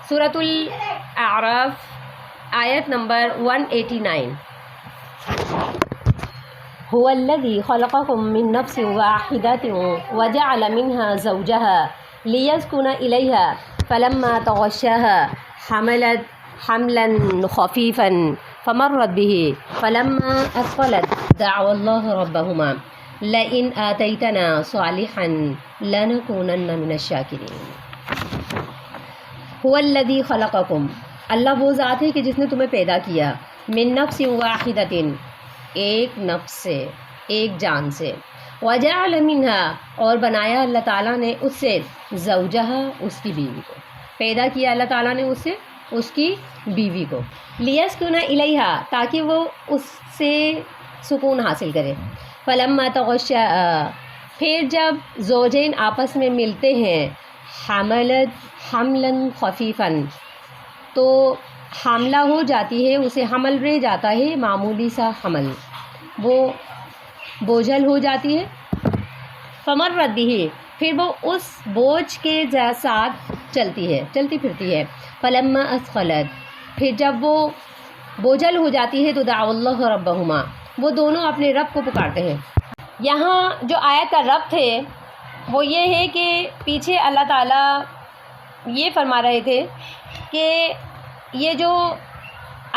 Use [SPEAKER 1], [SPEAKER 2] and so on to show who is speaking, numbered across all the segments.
[SPEAKER 1] سورۃ الاعراف آیت نمبر 189. هو الذي خلقكم من نفس واحدة وجعل منها زوجها ليسكن إليها فلما تغشاها حملت حملا خفيفا فمرت به فلما أثقلت دعوا الله ربهما لئن آتيتنا صالحا لنكونن من الشاكرين. هو الذي خلقكم، اللہ وہ ذات ہے کہ جس نے تمہیں پیدا کیا، من نفس واحدۃ، ایک نفس سے، ایک جان سے، وجعل منها، اور بنایا اللہ تعالیٰ نے اس سے، زوجہا، اس کی بیوی کو، پیدا کیا اللہ تعالیٰ نے اس سے اس کی بیوی کو، لیسکن الیہا، تاکہ وہ اس سے سکون حاصل کرے، فلما تغشاها، پھر جب زوجین آپس میں ملتے ہیں، حملت حملا خفیفا، تو حاملہ ہو جاتی ہے، اسے حمل رہ جاتا ہے، معمولی سا حمل، وہ بوجھل ہو جاتی ہے، فمرت به، پھر وہ اس بوجھ کے ساتھ چلتی ہے، چلتی پھرتی ہے، فلما اثقلت، پھر جب وہ بوجھل ہو جاتی ہے تو دعوا اللہ ربہما، وہ دونوں اپنے رب کو پکارتے ہیں. یہاں جو آیت کا ربط ہے وہ یہ ہے کہ پیچھے اللہ تعالیٰ یہ فرما رہے تھے کہ یہ جو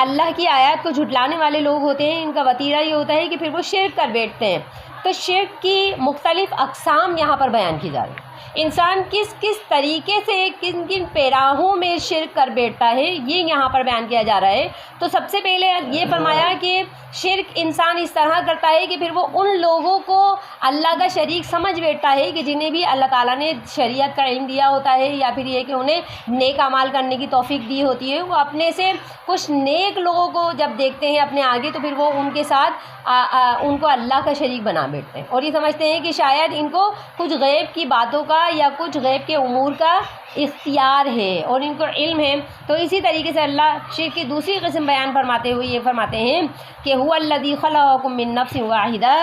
[SPEAKER 1] اللہ کی آیات کو جھٹلانے والے لوگ ہوتے ہیں، ان کا وتیرہ یہ ہوتا ہے کہ پھر وہ شرک کر بیٹھتے ہیں. تو شرک کی مختلف اقسام یہاں پر بیان کی جا رہی ہیں. انسان کس کس طریقے سے کن کن پیراہوں میں شرک کر بیٹھتا ہے، یہ یہاں پر بیان کیا جا رہا ہے. تو سب سے پہلے یہ فرمایا کہ شرک انسان اس طرح کرتا ہے کہ پھر وہ ان لوگوں کو اللہ کا شریک سمجھ بیٹھتا ہے کہ جنہیں بھی اللہ تعالیٰ نے شریعت کا علم دیا ہوتا ہے، یا پھر یہ کہ انہیں نیک اعمال کرنے کی توفیق دی ہوتی ہے. وہ اپنے سے کچھ نیک لوگوں کو جب دیکھتے ہیں اپنے آگے تو پھر وہ ان کے ساتھ ان کو اللہ کا شریک بنا بیٹھتے ہیں، اور یہ سمجھتے ہیں کہ شاید ان کو کچھ غیب کی باتوں کا یا کچھ غیب کے امور کا اختیار ہے اور ان کو علم ہے. تو اسی طریقے سے اللہ شرک کی دوسری قسم بیان فرماتے ہوئے یہ فرماتے ہیں کہ هو الذی خلقکم من نفس واحدہ،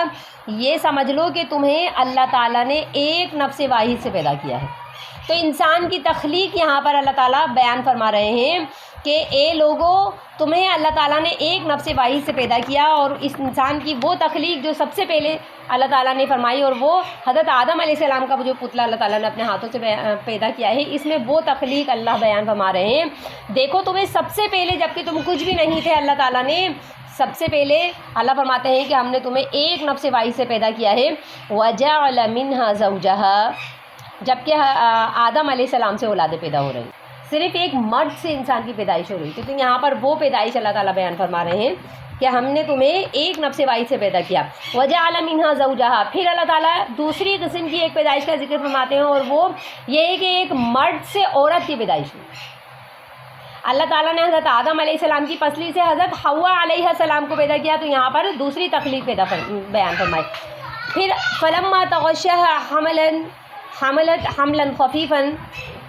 [SPEAKER 1] یہ سمجھ لو کہ تمہیں اللہ تعالیٰ نے ایک نفس واحد سے پیدا کیا ہے. تو انسان کی تخلیق یہاں پر اللہ تعالیٰ بیان فرما رہے ہیں کہ اے لوگو، تمہیں اللہ تعالیٰ نے ایک نفس واحد سے پیدا کیا، اور اس انسان کی وہ تخلیق جو سب سے پہلے اللہ تعالیٰ نے فرمائی، اور وہ حضرت آدم علیہ السلام کا جو پتلا اللہ تعالیٰ نے اپنے ہاتھوں سے پیدا کیا ہے، اس میں وہ تخلیق اللہ بیان فرما رہے ہیں. دیکھو تمہیں سب سے پہلے، جبکہ تم کچھ بھی نہیں تھے، اللہ تعالیٰ نے سب سے پہلے اللہ فرماتے ہیں کہ ہم نے تمہیں ایک نفس واحد سے پیدا کیا ہے. وَجَعَلَ مِنْهَا زَوْجَهَا، جبکہ آدم علیہ السلام سے اولادیں پیدا ہو رہی ہیں، صرف ایک مرد سے انسان کی پیدائش ہو رہی تھی. تو یہاں پر وہ پیدائش اللہ تعالیٰ بیان فرما رہے ہیں کہ ہم نے تمہیں ایک نفس واحد سے پیدا کیا. وَجَعَلَ مِنْهَا زَوْجَهَا، پھر اللہ تعالیٰ دوسری قسم کی ایک پیدائش کا ذکر فرماتے ہیں، اور وہ یہ ہے کہ ایک مرد سے عورت کی پیدائش ہوئی. اللہ تعالیٰ نے حضرت آدم علیہ السلام کی پسلی سے حضرت حوا علیہ السلام کو پیدا کیا، تو یہاں پر دوسری تخلیق بیان فرمائی. پھر فلما تغشاها حملت حملا خفیفا،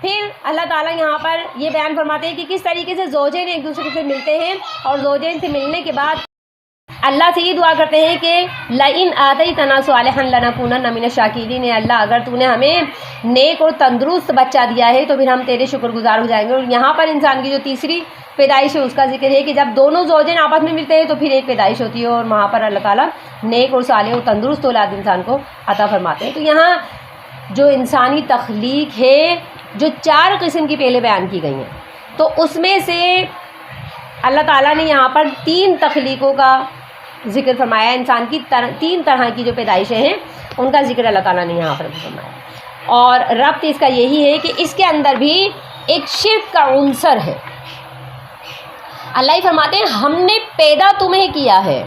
[SPEAKER 1] پھر اللہ تعالیٰ یہاں پر یہ بیان فرماتے ہیں کہ کس طریقے سے زوجین ایک دوسرے سے ملتے ہیں، اور زوجین سے ملنے کے بعد اللہ سے یہ دعا کرتے ہیں کہ لئن آتیتنا صالحا لنکونن من الشاکرین، اللہ اگر تو نے ہمیں نیک اور تندرست بچہ دیا ہے تو پھر ہم تیرے شکر گزار ہو جائیں گے. اور یہاں پر انسان کی جو تیسری پیدائش ہے اس کا ذکر ہے کہ جب دونوں زوجین آپس میں ملتے ہیں تو پھر ایک پیدائش ہوتی ہے، اور وہاں پر اللہ تعالیٰ نیک اور صالح اور تندرست اولاد انسان کو عطا فرماتے ہیں. تو یہاں جو انسانی تخلیق ہے، جو 4 قسم کی پہلے بیان کی گئی ہیں، تو اس میں سے اللہ تعالیٰ نے یہاں پر 3 تخلیقوں کا ذکر فرمایا. انسان کی 3 طرح کی جو پیدائشیں ہیں ان کا ذکر اللہ تعالیٰ نے یہاں پر فرمایا، اور ربط اس کا یہی ہے کہ اس کے اندر بھی ایک شرک کا عنصر ہے. اللہ ہی فرماتے ہیں ہم نے پیدا تمہیں کیا ہے،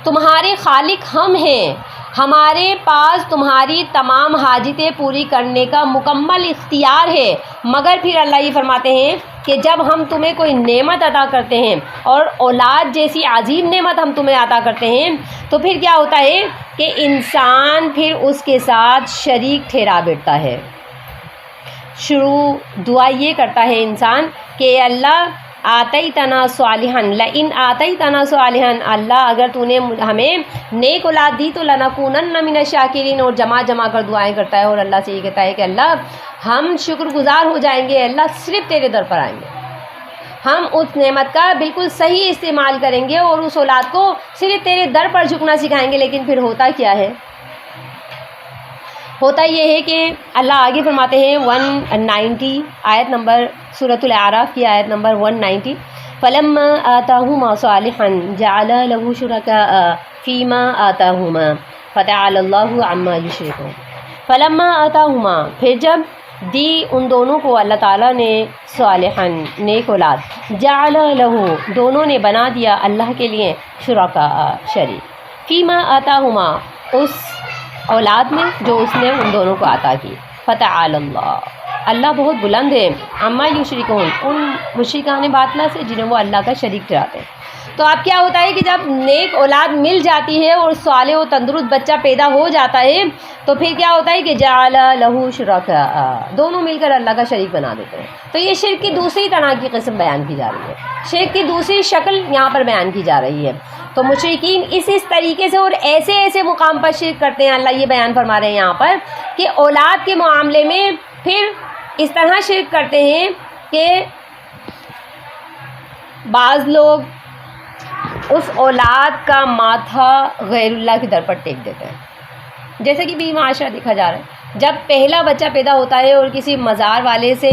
[SPEAKER 1] تمہارے خالق ہم ہیں، ہمارے پاس تمہاری تمام حاجتیں پوری کرنے کا مکمل اختیار ہے. مگر پھر اللہ یہ فرماتے ہیں کہ جب ہم تمہیں کوئی نعمت عطا کرتے ہیں، اور اولاد جیسی عظیم نعمت ہم تمہیں عطا کرتے ہیں، تو پھر کیا ہوتا ہے کہ انسان پھر اس کے ساتھ شریک ٹھہرا بیٹھتا ہے. شروع دعا یہ کرتا ہے انسان کہ اللہ آتیتنا صالحا، لئن آتیتنا صالحا، اللہ اگر تو نے ہمیں نیک اولاد دی تو لنکونن من الشاکرین، اور جمع کر دعائیں کرتا ہے، اور اللہ سے یہ کہتا ہے کہ اللہ ہم شکر گزار ہو جائیں گے، اللہ صرف تیرے در پر آئیں گے. ہم اس نعمت کا بالکل صحیح استعمال کریں گے اور اس اولاد کو صرف تیرے در پر جھکنا سکھائیں گے. لیکن پھر ہوتا کیا ہے؟ ہوتا یہ ہے کہ اللہ آگے فرماتے ہیں 190 آیت نمبر سورۃ الاعراف کی آیت نمبر 190 فلما آتاہما صالحا جعل له شرکاء فیما آتاہما فتعالی اللہ عما یشرکون. فلما آتاہما پھر جب دی ان دونوں کو اللہ تعالیٰ نے صالحا نیک اولاد، جعل له دونوں نے بنا دیا اللہ کے لیے شرکاء شریک، فیما آتاہما اس اولاد میں جو اس نے ان دونوں کو عطا کی. فتعالی اللہ بہت بلند ہے، عما یشرکون ان مشرکان باطلہ سے جنہیں وہ اللہ کا شریک ٹھہراتے ہیں. تو اب کیا ہوتا ہے کہ جب نیک اولاد مل جاتی ہے اور صالح و تندرست بچہ پیدا ہو جاتا ہے تو پھر کیا ہوتا ہے کہ جعل لہ شرکاء دونوں مل کر اللہ کا شریک بنا دیتے ہیں. تو یہ شرک کی دوسری طرح کی قسم بیان کی جا رہی ہے، شرک کی دوسری شکل یہاں پر بیان کی جا رہی ہے. تو مشرکین اس طریقے سے اور ایسے مقام پر شرک کرتے ہیں. اللہ یہ بیان فرما رہے ہیں یہاں پر کہ اولاد کے معاملے میں پھر اس طرح شرک کرتے ہیں کہ بعض لوگ اس اولاد کا ماتھا غیر اللہ کی در پر ٹیک دیتے ہیں. جیسے کہ بھی معاشرہ دیکھا جا رہا ہے، جب پہلا بچہ پیدا ہوتا ہے اور کسی مزار والے سے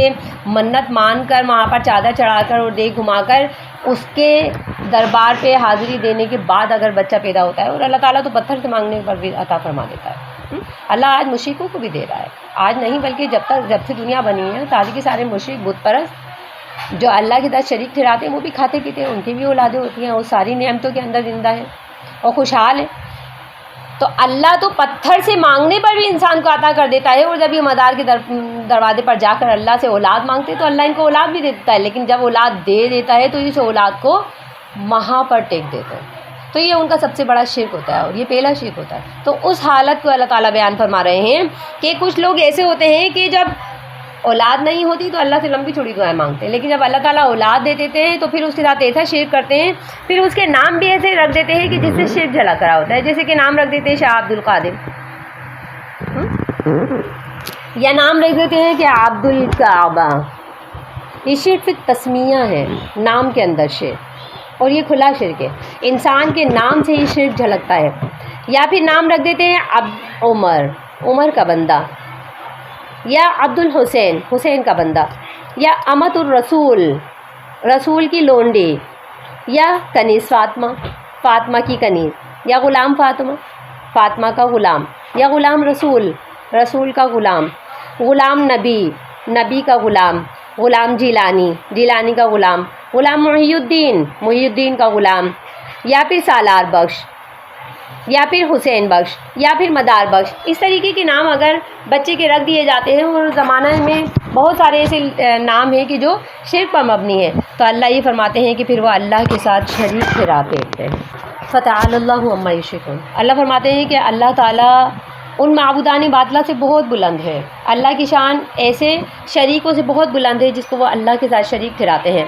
[SPEAKER 1] منت مان کر وہاں پر چادر چڑھا کر اور دیگ گھما کر اس کے دربار پہ حاضری دینے کے بعد اگر بچہ پیدا ہوتا ہے، اور اللہ تعالیٰ تو پتھر سے مانگنے پر بھی عطا فرما دیتا ہے. اللہ آج مشرکوں کو بھی دے رہا ہے، آج نہیں بلکہ جب سے دنیا بنی ہے سارے کے سارے مشرک بت پرست جو اللہ کے ساتھ شریک ٹھہراتے ہیں وہ بھی کھاتے پیتے ہیں، ان کی بھی اولادیں ہوتی ہیں، وہ ساری نعمتوں کے اندر زندہ ہیں اور خوشحال ہیں. تو اللہ تو پتھر سے مانگنے پر بھی انسان کو عطا کر دیتا ہے، اور جب یہ مدار کے دروازے پر جا کر اللہ سے اولاد مانگتے ہیں تو اللہ ان کو اولاد بھی دے دیتا ہے. لیکن جب اولاد دے دیتا ہے تو اس اولاد کو وہاں پر ٹیک دیتے ہیں. تو یہ ان کا سب سے بڑا شرک ہوتا ہے اور یہ پہلا شرک ہوتا ہے. تو اس حالت کو اللہ تعالیٰ بیان فرما رہے ہیں کہ کچھ لوگ ایسے ہوتے ہیں کہ جب اولاد نہیں ہوتی تو اللہ سے لمبی چوڑی دعائیں مانگتے ہیں، لیکن جب اللہ تعالیٰ اولاد دے دیتے ہیں تو پھر اس کے ساتھ ایسا شرک کرتے ہیں، پھر اس کے نام بھی ایسے رکھ دیتے ہیں کہ جس سے شرک جھلک رہا ہوتا ہے. جیسے کہ نام رکھ دیتے ہیں شاہ عبد القادر، یا نام رکھ دیتے ہیں کہ عبد الکعبہ. یہ شرک صرف تسمیہ ہے، نام کے اندر شرک، اور یہ کھلا شرک ہے. انسان کے نام سے ہی شرک جھلکتا ہے. یا پھر نام رکھ دیتے ہیں عمر کا بندہ، یا عبد الحسین حسین کا بندہ، یا امت الرسول رسول کی لونڈی، یا کنیز فاطمہ کی کنیز، یا غلام فاطمہ کا غلام، یا غلام رسول کا غلام نبی کا غلام جیلانی کا غلام محی الدین کا غلام، یا پھر سالار بخش، یا پھر حسین بخش، یا پھر مدار بخش. اس طریقے کے نام اگر بچے کے رکھ دیے جاتے ہیں، اور زمانہ میں بہت سارے ایسے نام ہیں کہ جو شرک پر مبنی ہے، تو اللہ یہ فرماتے ہیں کہ پھر وہ اللہ کے ساتھ شریک ٹھہراتے ہیں. فتعالی اللہ عما یشرکون. اللہ فرماتے ہیں کہ اللہ تعالیٰ ان معبودان باطلہ سے بہت بلند ہے. اللہ کی شان ایسے شریکوں سے بہت بلند ہے جس کو وہ اللہ کے ساتھ شریک ٹھہراتے ہیں.